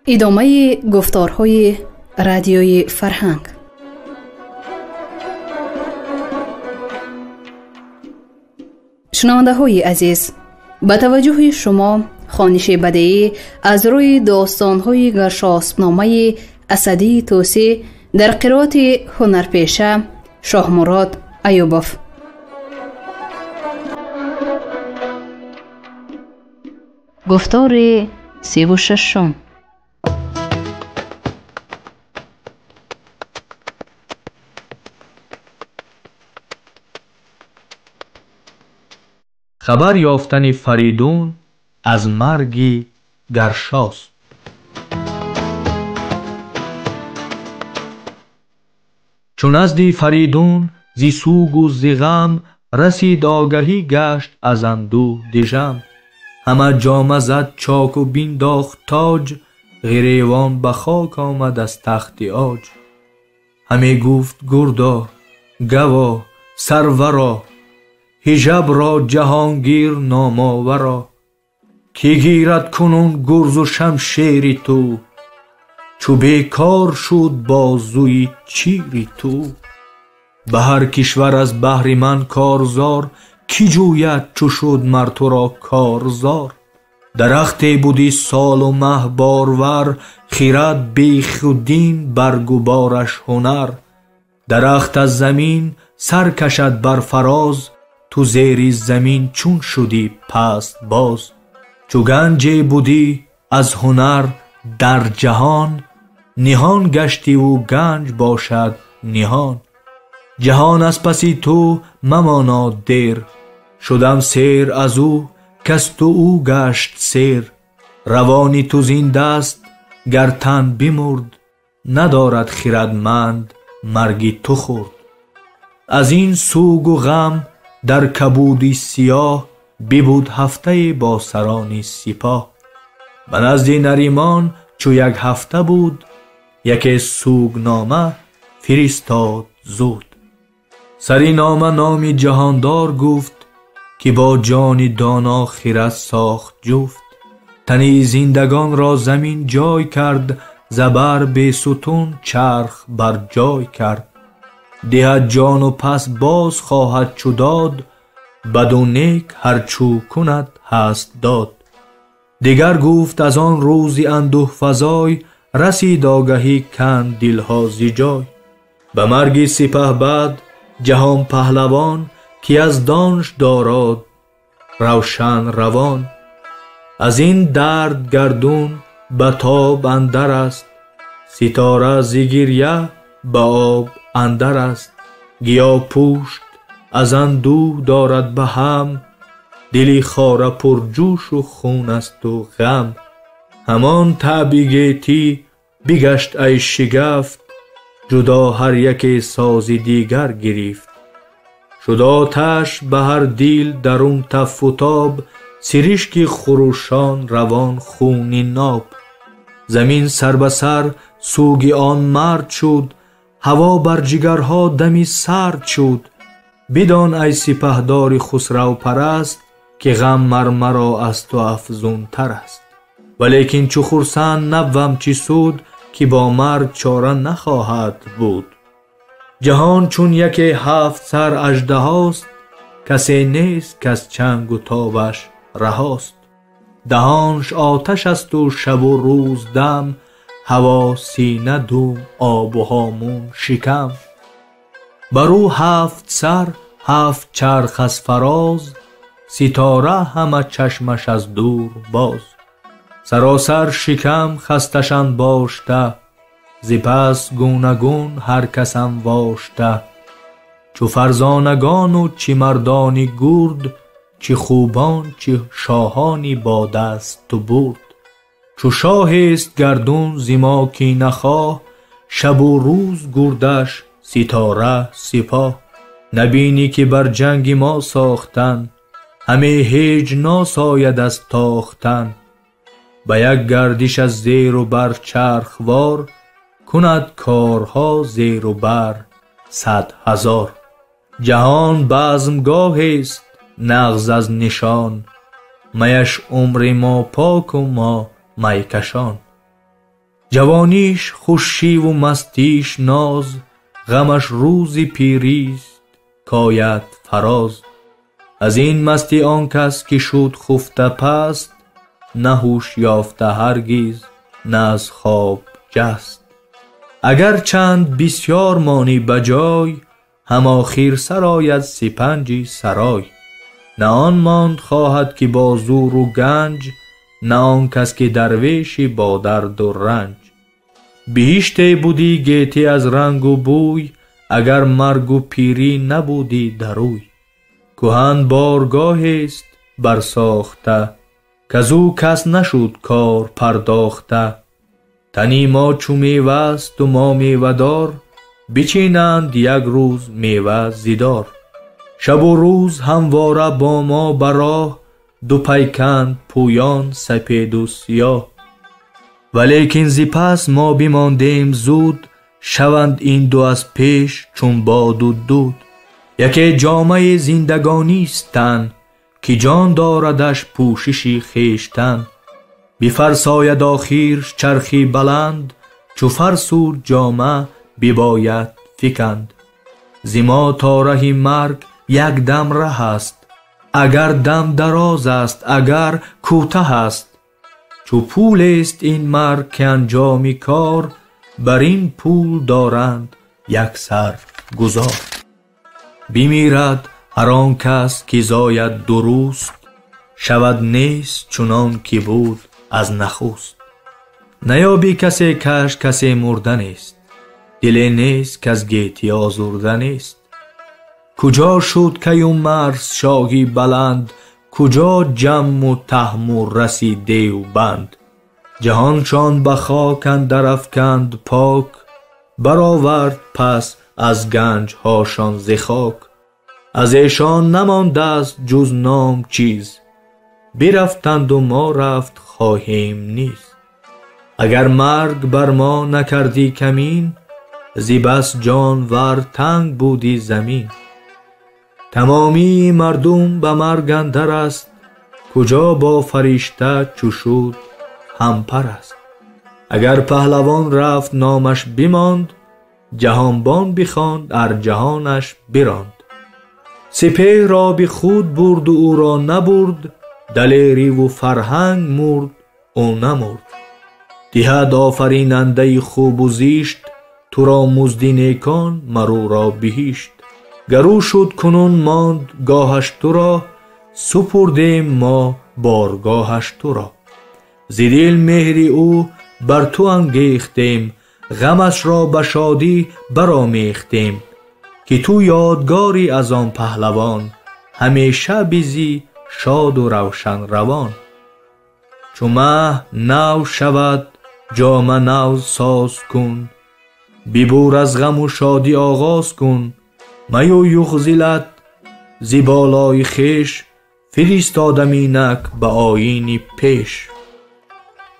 ادامه گفتارهای رادیوی فرهنگ. شنونده های عزیز، با توجه شما خوانش بدیعی از روی داستان‌های گرشاسب‌نامه اسدی طوسی در قرائت هنرپیشه شاه مراد ایوبوف. گفتار 36. خبر یافتن فریدون از مرگ گرشاسپ. چون نزد فریدون زی سوگ و زی غم رسید آگهی گشت از اندوه دژم. همه جامه زد چاک و بینداخت تاج، گریوان به خاک آمد از تخت عاج. همه گفت گردا گوا سرورا، حجب را جهانگیر ناماورا. کی گیرد کنون گرز و شمشیری تو، چو بیکار شد بازوی چیری تو. به هر کشور از بهر من کارزار، کی جوید چو شد مر تو را کارزار. درختی بودی سال و مه بارور، خیرد بیخ و دین برگ و بارش هنر. درخت از زمین سر کشد بر فراز، تو زیر زمین چون شدی پست باز. چو گنجی بودی از هنر در جهان، نهان گشتی و گنج باشد نهان. جهان از پسی تو مماناد دیر، شدم سیر از او کس تو او گشت سیر. روانی تو زنده است گر تن بمرد، ندارد خردمند مرگی تو خورد. از این سوگ و غم در کبودی سیاه، ببود هفته با سرانی سپاه. به نزد نریمان چو یک هفته بود، یک سوگنامه فرستاد زود. سری نامه نامی جهاندار گفت، که با جان دانا خرد ساخت جفت. تنی زندگان را زمین جای کرد، زبر بی ستون چرخ بر جای کرد. دهد جان و پس باز خواهد چو داد، بد و نیک هر چو کند هست داد. دیگر گفت از آن روزی اندوه فزای، رسید آگهی کند دلها ز جای. به مرگ سپهبد جهان پهلوان، که از دانش دارد روشن روان. از این درد گردون به تاب اندر است، ستاره ز گریه به آب اندر است. گیا پوشت از اندوه دارد به هم، دلی خاره پر جوش و خون است و غم. همان تعبی گیتی بگشت ای شگفت، جدا هر یک ساز دیگر گرفت. شد آتش به هر دل درون تف و تاب، سرشک خروشان روان خون ناب. زمین سر به سر سوگ آن مرد شد، هوا بر جگرها دمی سرد شد. بدان ای سپهدار خسرو پرست، که غم مرا از تو افزون تر است. ولیکن چو خرسند نبوم چی سود، که با مرگ چاره نخواهد بود. جهان چون یک 7 سر اژدهاست، کسی نیست کز چنگ و تابش رهاست. دهانش آتش است و شب و روز دم، هوا سینه دوم آب و هامون شکم. برو 7 سر 7 چرخ از فراز، ستاره همه چشمش از دور باز. سراسر شکم خستشان باشته، ز پس گونه گون هر کسم واشته. چو فرزانگان و چی مردانی گرد، چی خوبان چی شاهانی با دست تو برد. چو شاه است گردون ز ما کینه خواه، شب و روز گردش ستاره سپاه. نبینی که بر جنگ ما ساختن، همه هیچ ناساید از تاختن. به یک گردش از زیر و بر چرخوار، کند کارها زیر و بر 100,000. جهان بزمگاه است نغز از نشان، میش عمر ما پاک و ما میکشان. جوانیش خوشی و مستیش ناز، غمش روزی پیریست کاید فراز. از این مستی آن کس که شد خفته پست، نه هوش یافته هرگز نه از خواب جست. اگر چند بسیار مانی بجای، هم آخر سرآید سپنجی سرای. نه آن ماند خواهد که با زور و گنج، نه آن کس که درویشی با درد و رنج. بهشتی بودی گیتی از رنگ و بوی، اگر مرگ و پیری نبودی دروی. کهن بارگاه است برساخته، کزو کس نشد کار پرداخته. تنی ما چو میوه است و ما میوه دار، بچینند یک روز میوه زیدار. شب و روز همواره با ما براه، دو پیکند پویان سپید و سیاه. ولیکن زی پس ما بماندیم زود، شوند این دو از پیش چون باد و دود. یکی جامه زندگانی است تن، که جان داردش پوششی خویشتن. بفرساید آخر چرخی بلند، چو فرسود جامه بباید فکند. زی ما تا ره مرگ یک دم ره است، اگر دم دراز است اگر کوته است. چو پول است این مرگ که انجام کار، بر این پول دارند یک سر گذار. بمیرد هر آن کس که زاید درست، شود نیست چنان که بود از نخست. نیابی کسی کش کسی مردن است، دلی نیست که از گیتی آزردن است. کجا شد کیومرث شاهی بلند، کجا جم و تهم و رسی دیو بند. جهانشان به خاک اندر افکند پاک، برآورد پس از گنج هاشان ز خاک. از ایشان نمانده است جز نام چیز، برفتند و ما رفت خواهیم نیز. اگر مرگ بر ما نکردی کمین، زی بس جانور تنگ بودی زمین. تمامی مردم به مرگ اندر است، کجا با فرشته چو شد همپر است. اگر پهلوان رفت نامش بماند، جهانبان بخواند ار جهانش براند. سپه را به خود برد و او را نبرد، دلیری و فرهنگ مرد او نمرد. دهد آفریننده خوب و زیشت، تو را مزد نیکان مرو را بهشت. گرو شد کنون ماند گاهش تو را، سپردیم ما بارگاهش تو را. ز دل مهر او بر تو انگیختیم، غمش را به شادی برآمیختیم. که تو یادگاری از آن پهلوان، همیشه بزی شاد و روشن روان. چو مه نو شود جامه نو ساز کن، ببور از غم و شادی آغاز کن. می و یغزلت ز بالای خویش، فرستادم اینک به آیین پیش.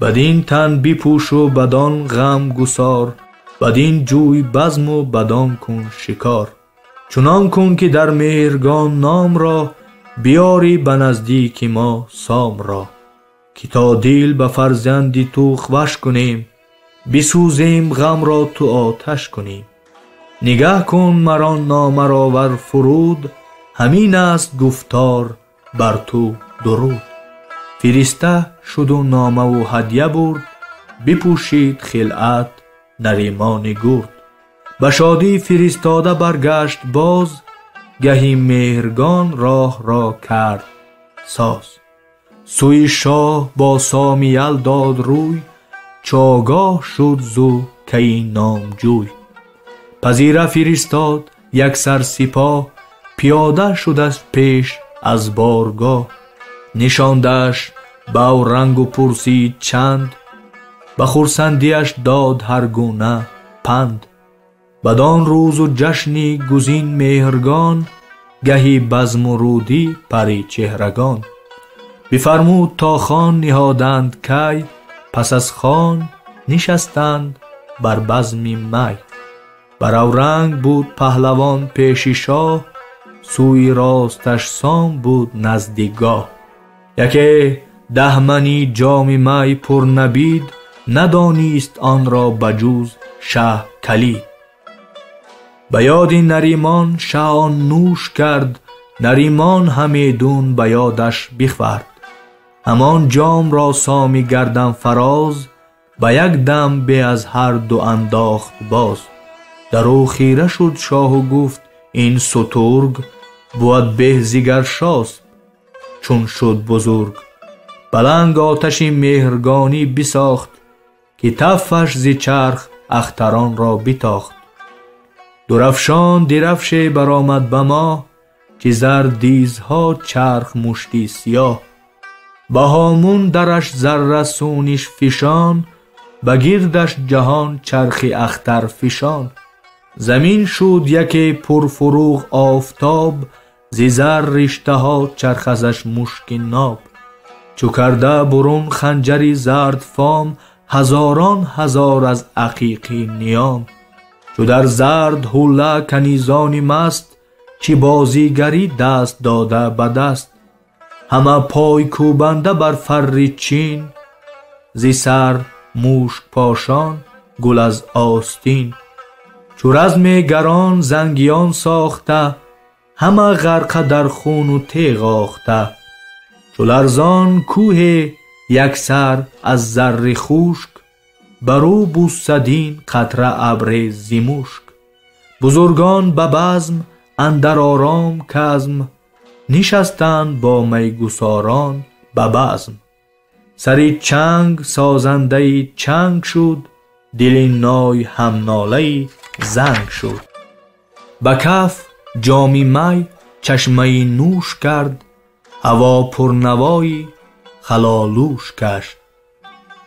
بدین تن بپوش و بدان غم گسار، بدین جوی بزم و بدان کن شکار. چنان کن که در مهرگان نام را، بیاری به نزدیک ما سام را. که تا دل به فرزند تو خوش کنیم، بسوزیم غم را تو آتش کنیم. نگاه کن مران نامه را ور فرود، همین است گفتار بر تو درود. فرسته شد و نامه و هدیه برد، بپوشید خلعت نریمان گرد. به شادی فرستاده برگشت باز، گهی مهرگان راه را کرد ساز. سوی شاه با سامیل داد روی، چاگاه شد زو کی نامجوی. پذیره فرستاد یک سر سپاه، پیاده شد از پیش از بارگاه. نشاندش به رنگ و پرسید چند، به خرسندیش داد هر گونه پند. بدان روز و جشنی گزین مهرگان، گهی بزم و رودی پری چهرگان. بفرمود تا خوان نهادند کی، پس از خوان نشستند بر بزم می. بر اورنگ بود پهلوان پیش شاه، سوی راستش سام بود نزدیکگاه. یکی 10 منی جام می پر نبید، ندانیست آن را بجوز شه کلید. به یاد نریمان شه آن نوش کرد، نریمان همیدون به یادش بخورد. همان جام را سامی گردن فراز، به یک دم به از هر دو انداخت باز. در او خیره شد شاه و گفت این سترگ، بود به زیگر شاست چون شد بزرگ. بلنگ آتشی مهرگانی بساخت، که تفش زی چرخ اختران را بتاخت. درفشان درفش برآمد به ما، که زر دیزها چرخ مشتی سیاه. به هامون درش زر سونش فشان، بگیردش جهان چرخ اختر فشان. زمین شد یکی پرفروغ آفتاب، زی زر رشته ها چرخ ازش مشک ناب. چو کرده برون خنجری زرد فام، هزاران هزار از عقیقی نیام. چو در زرد حله کنیزانی مست، چی بازیگری دست داده به دست. همه پای کوبنده بر فر چین، زی سر موشک پاشان گل از آستین. چو رزم گران زنگیان ساخته، همه غرقه در خون و تیغ آخته. چو لرزان کوه یک سر از زر خشک، برو بوسدین قطره ابر زی مشک. بزرگان به بزم اندر آرام کزم، نشستند با میگساران به بزم. سری چنگ سازنده چنگ شد، دل نای هم ناله زنگ شد. به کف جامی می چشمه نوش کرد، هوا پرنوایی خلالوش کشت.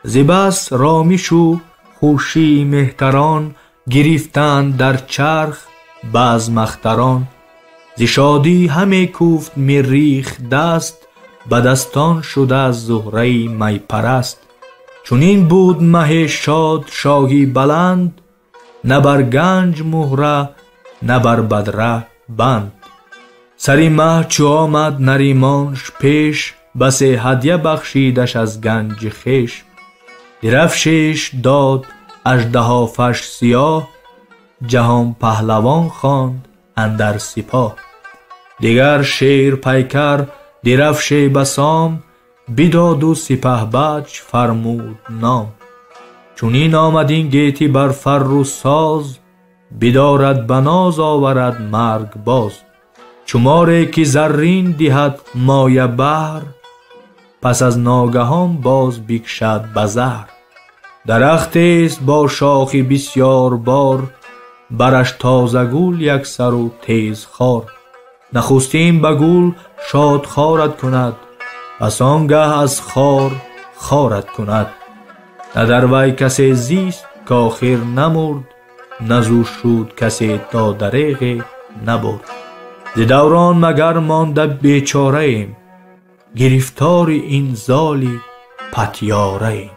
زی بس رامیش و خوشی مهتران، گرفتند در چرخ بزم اختران. زی شادی همه کوفت میریخ دست، به دستان شده از زهره می پرست. چونین بود مه شاد شاهی بلند، نه بر گنج مهره نه بر بدره بند. سری مه چو آمد نریمانش پیش، بس هدیه بخشیدش از گنج خویش. درفشش داد اژدهافش سیاه، جهان پهلوان خواند اندر سپاه. دیگر شیر پیکر درفش بسام، بداد و سپهبد فرمود نام. چونین آمد این گیتی بر فر و ساز، بدارد بناز آورد مرگ باز. چو ماری که زرین دهد مایه بهر، پس از ناگهان باز بکشد به زهر. درخت است با شاخی بسیار بار، برش تازه گول یک سر و تیز خار. نخستین به گول شاد خارت کند، پس آنگه از خار خارت کند. نه در وی کسی زیست که آخر نمرد، نه زو شد کسی تا دریغ نبرد. ز دوران مگر مانده بیچاره ایم، گرفتار این زالی پتیاره ایم.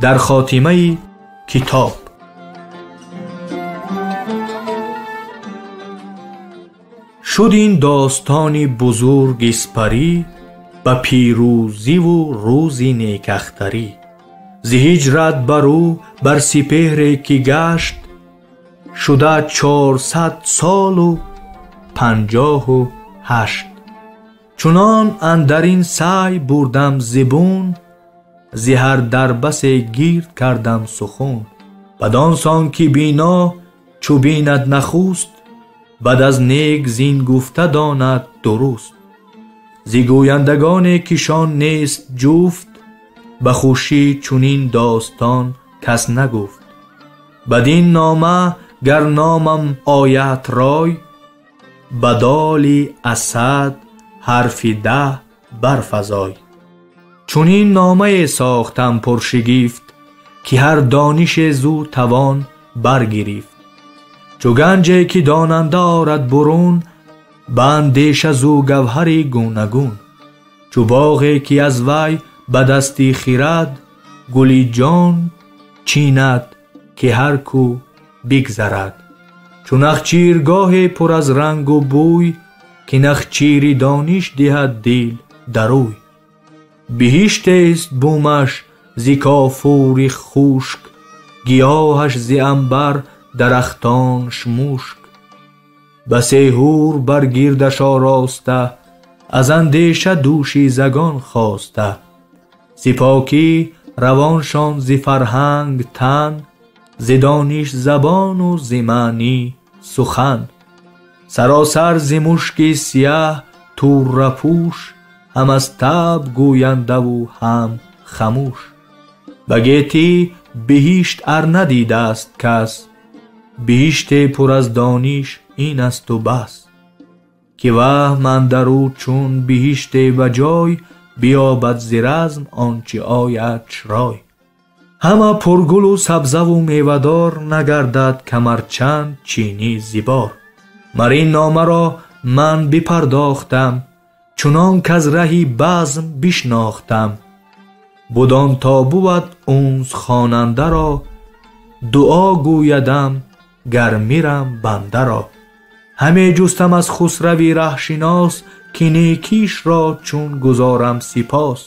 در خاتمه کتاب شد این داستانی بزرگ اسپری، به پیروزی و روزی نیکختری. ز هجرت برو بر سپهری که گشت، شده 400 سال و 58. چنان اندرین سعی بردم زبون، ز هر دربس گیر کردم سخن. بدان سان که بینا چو بیند نخست، بعد از نیک زین گفته داند درست. ز گویندگان کشان نیست جفت، به خوشی چونین داستان کس نگفت. بدین نامه گر نامم آیت رای، بدالی اسد حرف 10 برفزای. چونین نامه ساختم پرشگیفت، که هر دانش زو توان برگرفت. چو گنجی که داننده آرد برون، به اندیشه زو گوهری گوناگون. چو باغی که از وی به دستی خیرد، گلی جان چیند که هر کو بگذرد. چون نخچیرگاه پر از رنگ و بوی، که نخچیری دانش دهد دل دروی. بهشت است بومش ز کافور خشک، گیاهش ز عنبر درختانش مشک. بسی حور بر گردش آراسته، از اندیشه دوشیزگان خواسته. ز پاکی روانشان ز فرهنگ تن، ز دانش زبان و ز معنی سخن. سراسر ز مشک سیاه طره پوش، هم از طبع گوینده و هم خموش. به گیتی بهشت ار ندیده است کس، بهشت پر از دانش این است و بس. که وهم اندرو چون بهشت بجای، بیابد ز رزم آنچه آیدش رای. همه پرگل و سبزه و میوه‌دار، نگردد کمرچند چینی زیبار. مر این نامه را من بپرداختم، چنان کز رهی بزم بشناختم. بدان تا بود اونس خواننده را، دعا گویدم گر میرم بنده را. همه جستم از خسروی ره شناس، که نیکیش را چون گزارم سپاس.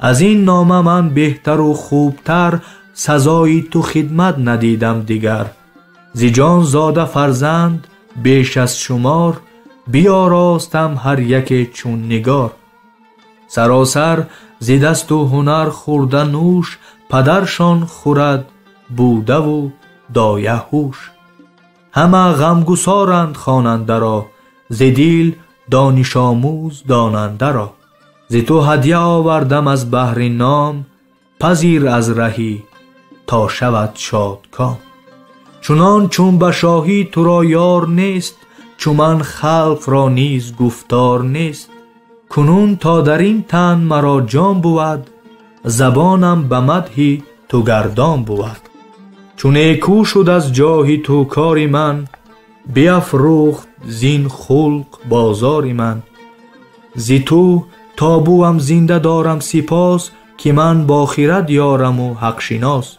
از این نامه من بهتر و خوبتر، سزای تو خدمت ندیدم دیگر. ز جان زاده فرزند بیش از شمار، بیاراستم هر یک چون نگار. سراسر ز دست و هنر خورده نوش، پدرشان خورد بوده و دایه هوش. همه غمگسارند خواننده را، ز دل دانش آموز داننده را. ز تو هدیه آوردم از بهر نام، پذیر از رهی تا شود شادکام. چنان چون به شاهی تو را یار نیست، چون من خلق را نیز گفتار نیست. کنون تا در این تن مرا جان بود، زبانم به مدح تو گردان بود. چون نیکو شد از جاه تو کار من، بیفروخت زین خلق بازار من. ز تو تا بوم زنده دارم سپاس، که من با خرد یارم و حق شناس.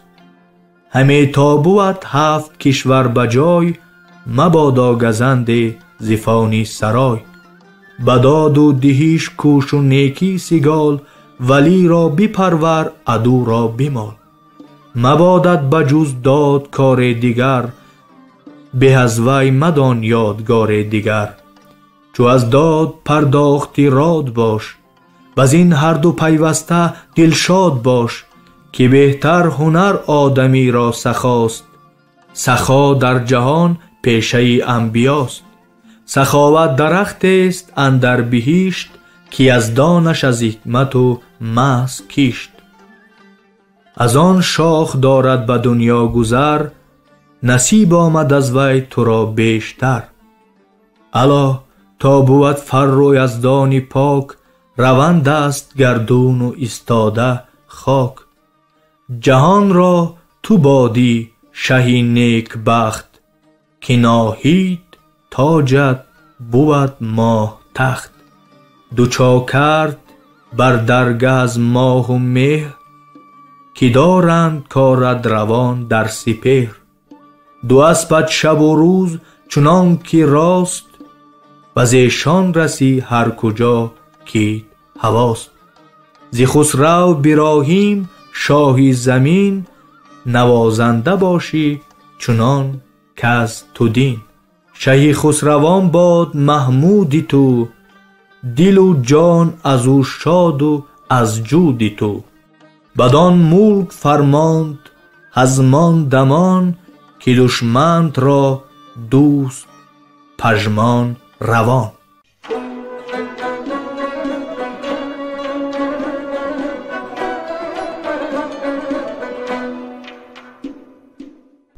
همه تا بود 7 کشور بجای، مبادا گزند ز فانی سرای. بداد و دهیش کوش و نیکی سگال، ولی را بپرور عدو را بمال. مبادت بجز داد کار دیگر، به از وی مدان یادگار دیگر. چو از داد پرداختی راد باش، بز این هر دو پیوسته دلشاد باش. که بهتر هنر آدمی را سخاست، سخا در جهان پیشه انبیاست. سخاوت درخت است اندر بهشت، که از دانش از حکمت و محض کشت. از آن شاخ دارد به دنیا گذر، نصیب آمد از وی تو را بیشتر. الا تا بود فر از دان پاک، روند است گردون و استاده خاک. جهان را تو بادی شهی نیک بخت، که ناهید تاجت بود ماه تخت. دو چاکرد بر درگه از ماه و مهر، که دارند کارد روان در سپهر. دو اسبت شب و روز چنان که راست، وز ایشان رسی هر کجا که هواست. ز خسرو براهیم شاهی زمین، نوازنده باشی چنان کز تو دین. شهی خسروان باد محمودی تو، دل و جان از او شاد و از جودی تو. بدان ملک فرماند هزمان دمان، که دشمنت را دوست پژمان روان.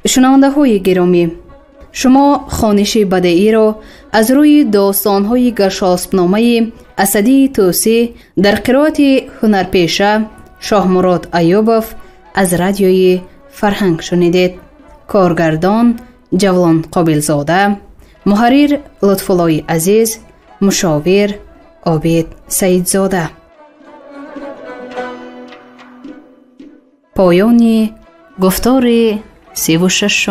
شنونده های گرامی، شما خوانش بدیعی را از روی داستان های گرشاسب‌نامه اسدی توسی در قرائت هنرپیشه شاهمراد ایوبов از رادیوی فرهنگ شنیدید. کارگردان جولان قابلزاده، محرر لطفالله عزیز، مشاور عابد سیدزاده. پایان گفتار 36